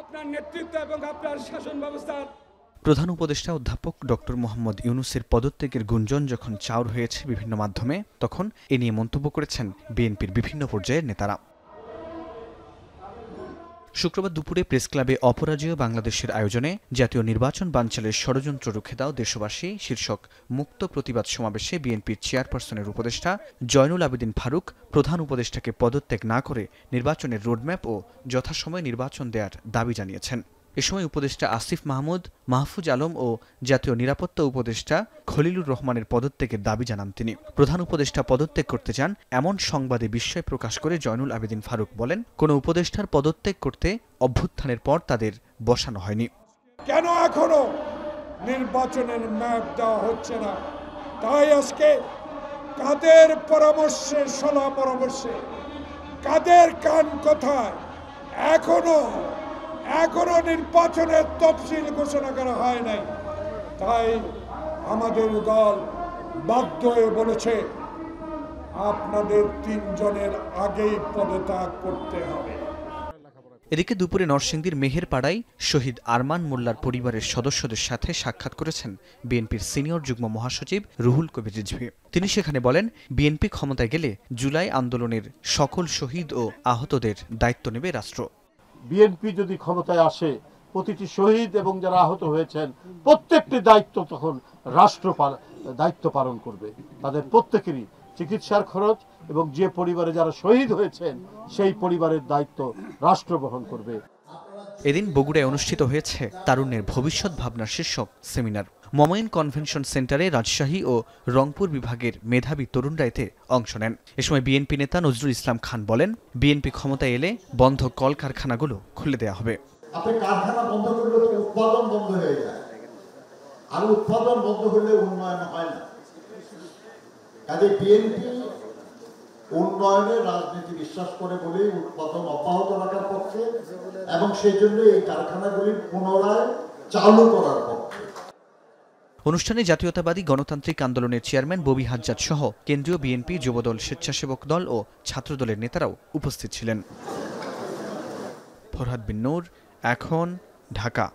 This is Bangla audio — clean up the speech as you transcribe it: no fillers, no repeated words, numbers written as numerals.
আপনার নেতৃত্ব এবং আপনার শাসন ব্যবস্থার। প্রধান উপদেষ্টা অধ্যাপক ডক্টর মোহাম্মদ ইউনূসের পদত্যাগের গুঞ্জন যখন চাউর হয়েছে বিভিন্ন মাধ্যমে, তখন এ নিয়ে মন্তব্য করেছেন বিএনপির বিভিন্ন পর্যায়ের নেতারা। শুক্রবার দুপুরে প্রেস ক্লাবে অপরাজেয় বাংলাদেশের আয়োজনে জাতীয় নির্বাচন বানচালের ষড়যন্ত্র রুখে দাও দেশবাসী শীর্ষক মুক্ত প্রতিবাদ সমাবেশে বিএনপির চেয়ারপারসনের উপদেষ্টা জয়নুল আবেদিন ফারুক প্রধান উপদেষ্টাকে পদত্যাগ না করে নির্বাচনের রোডম্যাপ ও যথাসময়ে নির্বাচন দেওয়ার দাবি জানিয়েছেন। এ সময় উপদেষ্টা আসিফ মাহমুদ, মাহফুজ আলম ও জাতীয় নিরাপত্তা উপদেষ্টা খলিলুর রহমানের পদত্যাগের দাবি জানান তিনি। প্রধান উপদেষ্টা পদত্যাগ করতে চান এমন সংবাদে বিস্ময় প্রকাশ করে জয়নুল আবেদিন ফারুক বলেন, কোনো উপদেষ্টার পদত্যাগ করতে অভ্যুত্থানের পর তাদের বসানো হয়নি। কেন এখনো নির্বাচনের ম্যাপ দেওয়া হচ্ছে না? তাই আজকে কাদের পরামর্শে, সলা পরামর্শে, কাদের কান কথায় এখনো নির্বাচনের তফসিল ঘোষণা করা হয় নাই। তাই আমাদের দল বাধ্য হয়ে বলেছে আপনাদের ৩ জনের আগেই পদত্যাগ করতে হবে। এদিকে দুপুরে নরসিংদীর মেহেরপাড়ায় শহীদ আরমান মোল্লার পরিবারের সদস্যদের সাথে সাক্ষাৎ করেছেন বিএনপির সিনিয়র যুগ্ম মহাসচিব রুহুল কবির রিজভী। তিনি সেখানে বলেন, বিএনপি ক্ষমতায় গেলে জুলাই আন্দোলনের সকল শহীদ ও আহতদের দায়িত্ব নেবে রাষ্ট্র। বিএনপি যদি ক্ষমতায় আসে, প্রতিটি শহীদ এবং যারা আহত হয়েছেন প্রত্যেকটি দায়িত্ব তখন রাষ্ট্র দায়িত্ব পালন করবে। তাদের প্রত্যেকেরই চিকিৎসার খরচ এবং যে পরিবারে যারা শহীদ হয়েছেন সেই পরিবারের দায়িত্ব রাষ্ট্র বহন করবে। এদিন বগুড়ায় অনুষ্ঠিত হয়েছে তারুণ্যের ভবিষ্যৎ ভাবনার শীর্ষক সেমিনার। মমইন কনভেনশন সেন্টারে রাজশাহী ও রংপুর বিভাগের মেধাবী তরুণরা এতে অংশ নেন। এ সময় বিএনপি নেতা নজরুল ইসলাম খান বলেন, বিএনপি ক্ষমতায় এলে বন্ধ কলকারখানাগুলো খুলে দেওয়া হবে। আপনি কারখানা বন্ধ করলে তো উৎপাদন বন্ধ হয়ে যায়, আর উৎপাদন বন্ধ হলে উন্নয়ন হয় না। কাজে বিএনপি উন্নয়নের রাজনীতি বিশ্বাস করে বলেই উৎপাদন অব্যাহত রাখার পক্ষে এবং সেই জন্য এই কারখানাগুলি পুনরায় চালু করার পক্ষে। অনুষ্ঠানে জাতীয়তাবাদী গণতান্ত্রিক আন্দোলনের চেয়ারম্যান ববি হাজ্জাজ সহ কেন্দ্রীয় বিএনপি, যুবদল, স্বেচ্ছাসেবক দল ও ছাত্রদলের নেতারাও উপস্থিত ছিলেন। ফরহাদ বিন নূর, এখন, ঢাকা।